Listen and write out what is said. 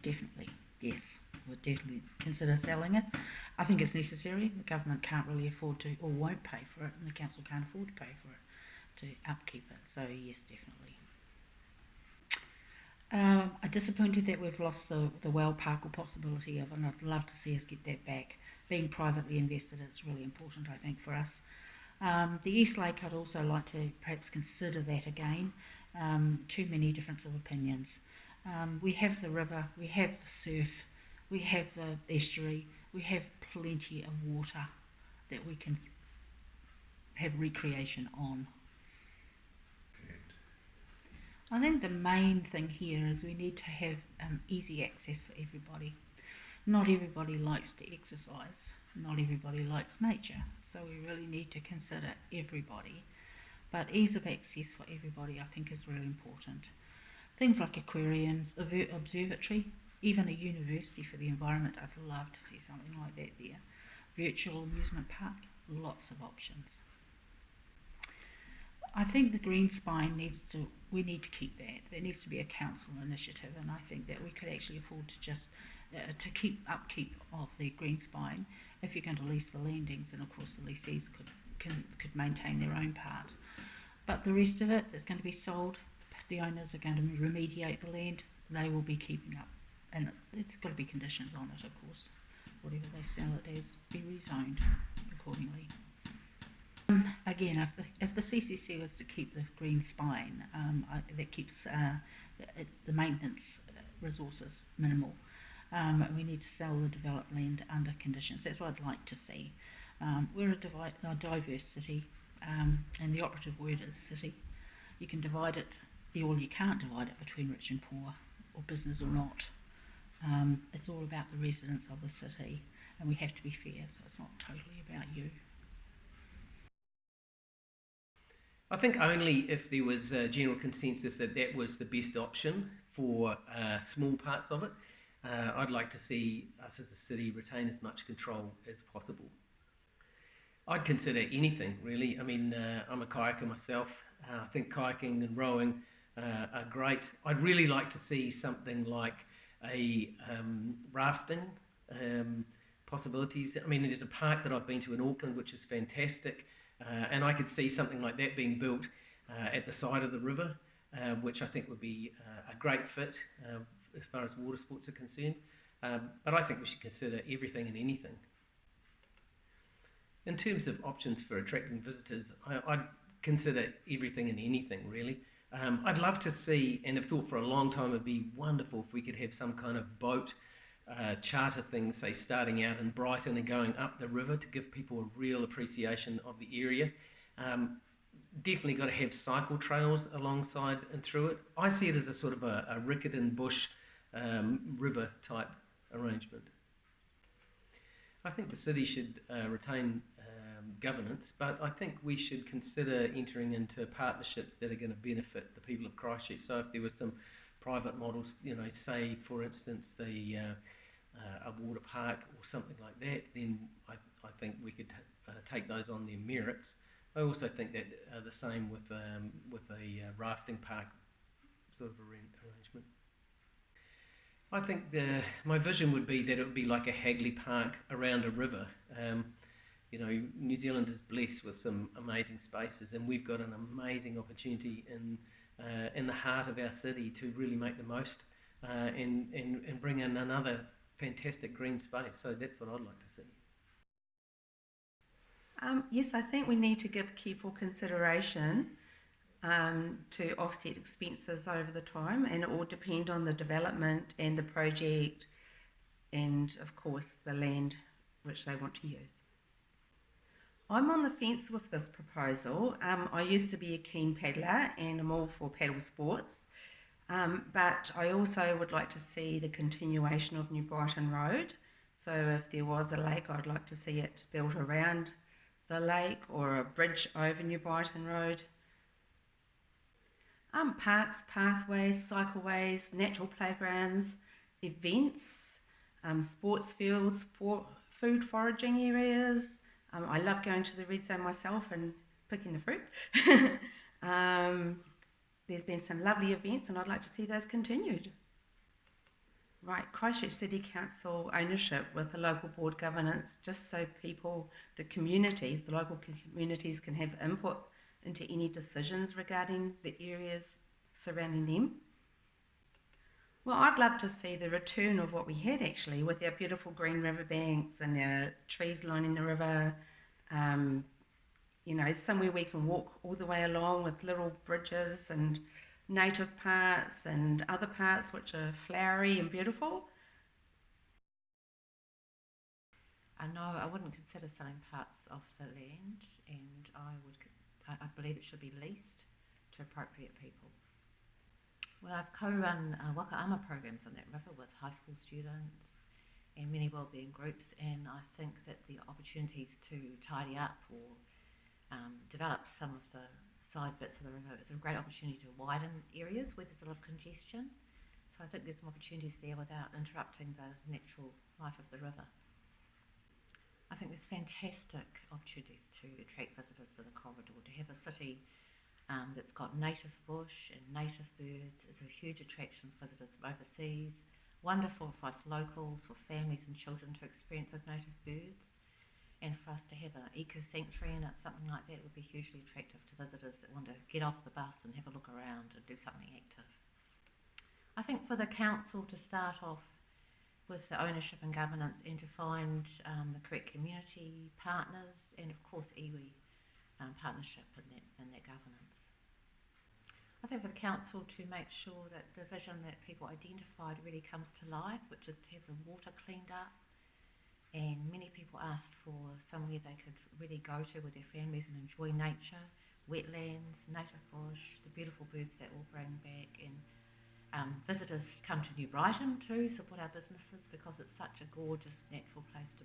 Definitely, yes. Would definitely consider selling it. I think it's necessary. The government can't really afford to, or won't pay for it, and the council can't afford to pay for it to upkeep it. So yes, definitely. I'm disappointed that we've lost the well park or possibility of it, and I'd love to see us get that back. Being privately invested is really important, I think, for us. The East Lake, I'd also like to perhaps consider that again. Too many difference of opinions. We have the river, we have the surf, we have the estuary, we have plenty of water that we can have recreation on. I think the main thing here is we need to have easy access for everybody. Not everybody likes to exercise, not everybody likes nature, so we really need to consider everybody. But ease of access for everybody I think is really important. Things like aquariums, observatory, even a university for the environment, I'd love to see something like that there. Virtual amusement park, lots of options. I think the green spine we need to keep that. There needs to be a council initiative, and I think that we could actually afford to just to keep upkeep of the green spine if you're going to lease the landings, and of course the lessees could maintain their own part. But the rest of it is going to be sold. The owners are going to remediate the land. They will be keeping up, and it's got to be conditions on it, of course. Whatever they sell it as, be rezoned accordingly. Again, if the CCC was to keep the green spine, that keeps the maintenance resources minimal. We need to sell the developed land under conditions. That's what I'd like to see. We're a diverse city, and the operative word is city. You can divide it, or you can't divide it between rich and poor, or business or not. It's all about the residents of the city, and we have to be fair, so it's not totally about you. I think only if there was a general consensus that that was the best option for small parts of it. I'd like to see us as a city retain as much control as possible. I'd consider anything, really. I mean, I'm a kayaker myself. I think kayaking and rowing are great. I'd really like to see something like a rafting possibilities. I mean, there's a park that I've been to in Auckland, which is fantastic. And I could see something like that being built at the side of the river, which I think would be a great fit as far as water sports are concerned. But I think we should consider everything and anything. In terms of options for attracting visitors, I'd consider everything and anything, really. I'd love to see, and have thought for a long time, it'd be wonderful if we could have some kind of boat charter thing, say starting out in Brighton and going up the river to give people a real appreciation of the area. Definitely got to have cycle trails alongside and through it. I see it as a sort of a Riccarton Bush river type arrangement. I think the city should retain governance, but I think we should consider entering into partnerships that are going to benefit the people of Christchurch. So if there were some private models, say for instance a water park or something like that, then I think we could take those on their merits. I also think that the same with a rafting park sort of arrangement. I think my vision would be that it would be like a Hagley Park around a river. New Zealand is blessed with some amazing spaces, and we've got an amazing opportunity in the heart of our city to really make the most and bring in another fantastic green space. So that's what I'd like to see. Yes, I think we need to give careful consideration to offset expenses over the time, and it will depend on the development and the project and of course the land which they want to use. I'm on the fence with this proposal. I used to be a keen paddler and I'm all for paddle sports, but I also would like to see the continuation of New Brighton Road. So if there was a lake, I'd like to see it built around the lake or a bridge over New Brighton Road. Parks, pathways, cycleways, natural playgrounds, events, sports fields, food foraging areas. I love going to the red zone myself and picking the fruit. There's been some lovely events and I'd like to see those continued. Right, Christchurch City Council ownership with the local board governance, just so people, the local communities can have input into any decisions regarding the areas surrounding them. Well, I'd love to see the return of what we had actually with our beautiful green riverbanks and our trees lining the river. Um, somewhere we can walk all the way along with little bridges and native parts and other parts which are flowery and beautiful. No, I wouldn't consider selling parts of the land, and I believe it should be leased to appropriate people. Well, I've co-run waka-ama programs on that river with high school students and many wellbeing groups, and I think that the opportunities to tidy up or develop some of the side bits of the river is a great opportunity to widen areas where there's a lot of congestion. So I think there's some opportunities there without interrupting the natural life of the river. I think there's fantastic opportunities to attract visitors to the corridor. To have a city that's got native bush and native birds is a huge attraction for visitors from overseas. Wonderful for us locals, for families and children to experience those native birds. And for us to have an eco-sanctuary in it, something like that would be hugely attractive to visitors that want to get off the bus and have a look around and do something active. I think for the council to start off with the ownership and governance and to find the correct community partners and of course iwi partnership in that governance. I think for the council to make sure that the vision that people identified really comes to life, which is to have the water cleaned up. And many people asked for somewhere they could really go to with their families and enjoy nature, wetlands, native bush, the beautiful birds that will bring back. And visitors come to New Brighton to support our businesses because it's such a gorgeous natural place to